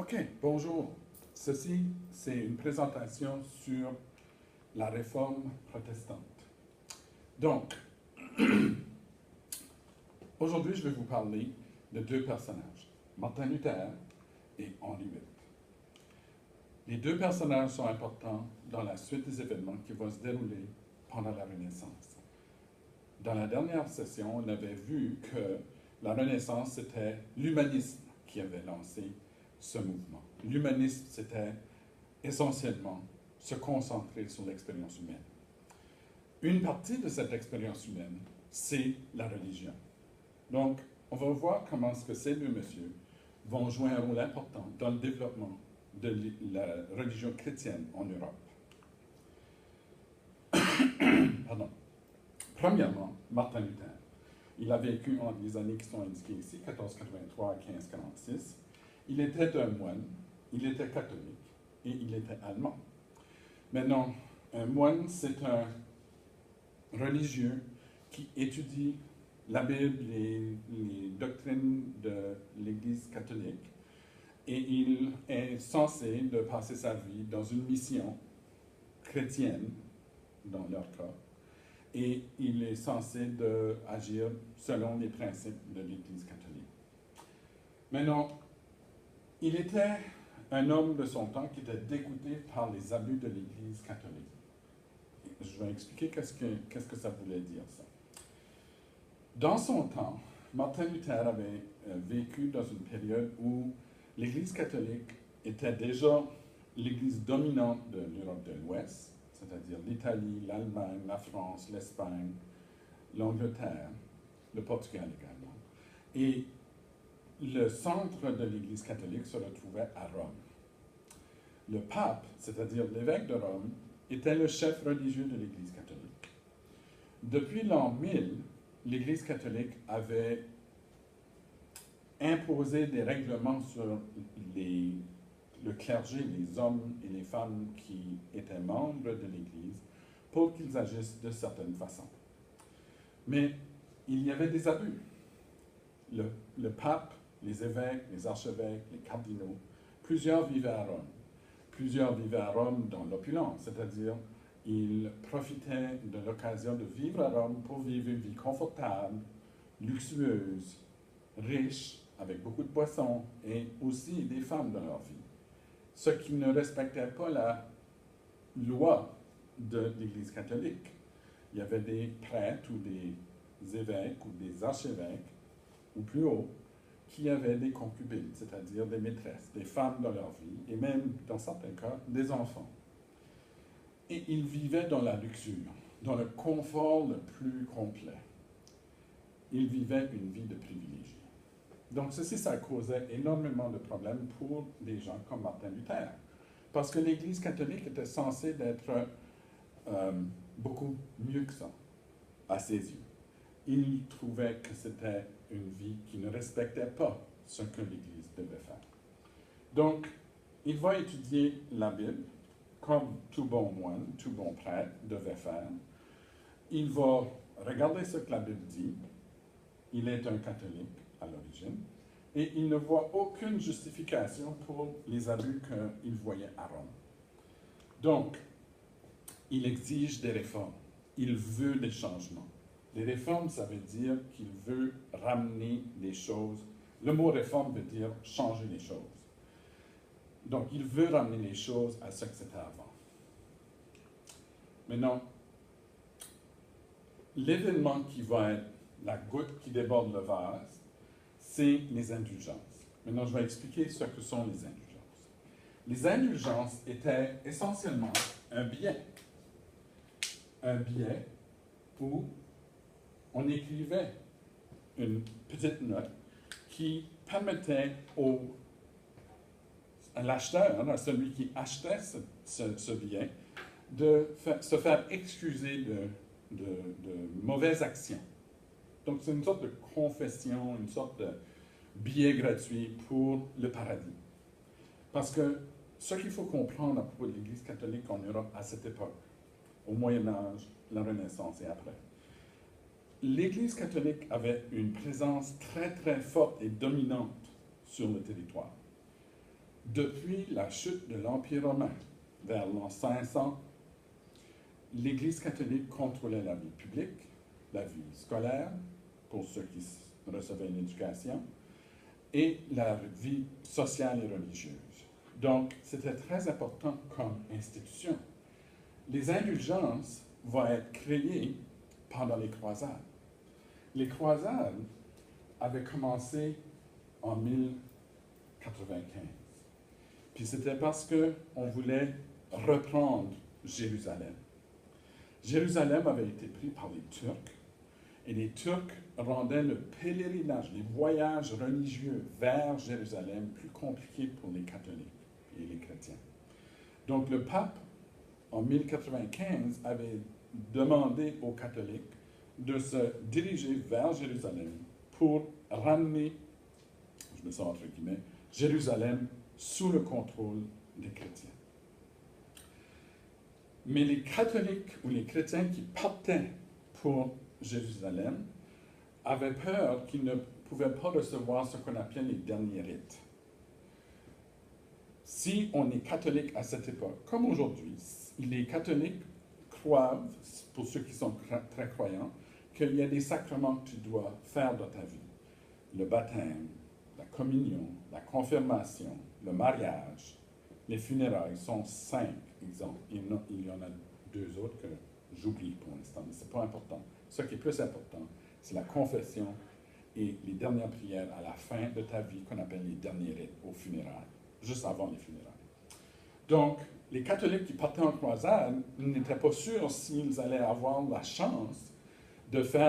OK, bonjour. Ceci, c'est une présentation sur la réforme protestante. Donc, aujourd'hui, je vais vous parler de deux personnages, Martin Luther et Henri VIII. Les deux personnages sont importants dans la suite des événements qui vont se dérouler pendant la Renaissance. Dans la dernière session, on avait vu que la Renaissance, c'était l'humanisme qui avait lancé ce mouvement. L'humanisme, c'était essentiellement se concentrer sur l'expérience humaine. Une partie de cette expérience humaine, c'est la religion. Donc, on va voir comment ce que ces deux messieurs vont jouer un rôle important dans le développement de la religion chrétienne en Europe. Pardon. Premièrement, Martin Luther. Il a vécu entre les années qui sont indiquées ici, 1483 à 1546. Il était un moine, il était catholique et il était allemand. Maintenant, un moine, c'est un religieux qui étudie la Bible et les doctrines de l'Église catholique et il est censé de passer sa vie dans une mission chrétienne, dans leur cas, et il est censé agir selon les principes de l'Église catholique. Maintenant, il était un homme de son temps qui était dégoûté par les abus de l'Église catholique. Je vais expliquer qu'est-ce que ça voulait dire, ça. Dans son temps, Martin Luther avait vécu dans une période où l'Église catholique était déjà l'Église dominante de l'Europe de l'Ouest, c'est-à-dire l'Italie, l'Allemagne, la France, l'Espagne, l'Angleterre, le Portugal également. Et le centre de l'Église catholique se retrouvait à Rome. Le pape, c'est-à-dire l'évêque de Rome, était le chef religieux de l'Église catholique. Depuis l'an 1000, l'Église catholique avait imposé des règlements sur le clergé, les hommes et les femmes qui étaient membres de l'Église, pour qu'ils agissent de certaines façons. Mais il y avait des abus. Le pape, les évêques, les archevêques, les cardinaux, plusieurs vivaient à Rome. Plusieurs vivaient à Rome dans l'opulence, c'est-à-dire ils profitaient de l'occasion de vivre à Rome pour vivre une vie confortable, luxueuse, riche, avec beaucoup de boissons et aussi des femmes dans leur vie. Ceux qui ne respectaient pas la loi de l'Église catholique. Il y avait des prêtres ou des évêques ou des archevêques, ou plus haut, qui avaient des concubines, c'est-à-dire des maîtresses, des femmes dans leur vie, et même, dans certains cas, des enfants. Et ils vivaient dans la luxure, dans le confort le plus complet. Ils vivaient une vie de privilégiés. Donc ceci, ça causait énormément de problèmes pour des gens comme Martin Luther, parce que l'Église catholique était censée être beaucoup mieux que ça, à ses yeux. Il trouvait que c'était une vie qui ne respectait pas ce que l'Église devait faire. Donc, il va étudier la Bible, comme tout bon moine, tout bon prêtre devait faire. Il va regarder ce que la Bible dit. Il est un catholique à l'origine. Et il ne voit aucune justification pour les abus qu'il voyait à Rome. Donc, il exige des réformes. Il veut des changements. Les réformes, ça veut dire qu'il veut ramener les choses. Le mot réforme veut dire changer les choses. Donc, il veut ramener les choses à ce que c'était avant. Maintenant, l'événement qui va être la goutte qui déborde le vase, c'est les indulgences. Maintenant, je vais expliquer ce que sont les indulgences. Les indulgences étaient essentiellement un billet. Un billet où on écrivait une petite note qui permettait à l'acheteur, à celui qui achetait ce billet, de se faire excuser de mauvaises actions. Donc, c'est une sorte de confession, une sorte de billet gratuit pour le paradis. Parce que ce qu'il faut comprendre à propos de l'Église catholique en Europe à cette époque, au Moyen Âge, la Renaissance et après, l'Église catholique avait une présence très, très forte et dominante sur le territoire. 90% des gens qui vivaient en Europe à cette époque, au Moyen Âge, la Renaissance et après, l'Église catholique avait une présence très, très forte et dominante sur le territoire. 90% des gens qui vivaient en Europe à cette époque, au Moyen Âge, la Renaissance et après, l'Église catholique avait une présence très, très forte et dominante sur le territoire. depuis la chute de l'Empire romain, vers l'an 500, l'Église catholique contrôlait la vie publique, la vie scolaire, pour ceux qui recevaient une éducation, et la vie sociale et religieuse. Donc, c'était très important comme institution. Les indulgences vont être créées pendant les croisades. Les croisades avaient commencé en 1095. Puis c'était parce qu'on voulait reprendre Jérusalem. Jérusalem avait été pris par les Turcs, et les Turcs rendaient le pèlerinage, les voyages religieux vers Jérusalem plus compliqués pour les catholiques et les chrétiens. Donc le pape, en 1095, avait demandé aux catholiques de se diriger vers Jérusalem pour ramener, je me sens entre guillemets, Jérusalem sous le contrôle des chrétiens. Mais les catholiques ou les chrétiens qui partaient pour Jérusalem avaient peur qu'ils ne pouvaient pas recevoir ce qu'on appelle les derniers rites. Si on est catholique à cette époque, comme aujourd'hui, les catholiques croient, pour ceux qui sont très croyants, qu'il y a des sacrements que tu dois faire dans ta vie. Le baptême, la communion, la confirmation, le mariage, les funérailles sont 5 exemples. Il y en a 2 autres que j'oublie pour l'instant, mais ce n'est pas important. Ce qui est plus important, c'est la confession et les dernières prières à la fin de ta vie qu'on appelle les derniers rites aux funérailles, juste avant les funérailles. Donc, les catholiques qui partaient en croisade n'étaient pas sûrs s'ils allaient avoir la chance de faire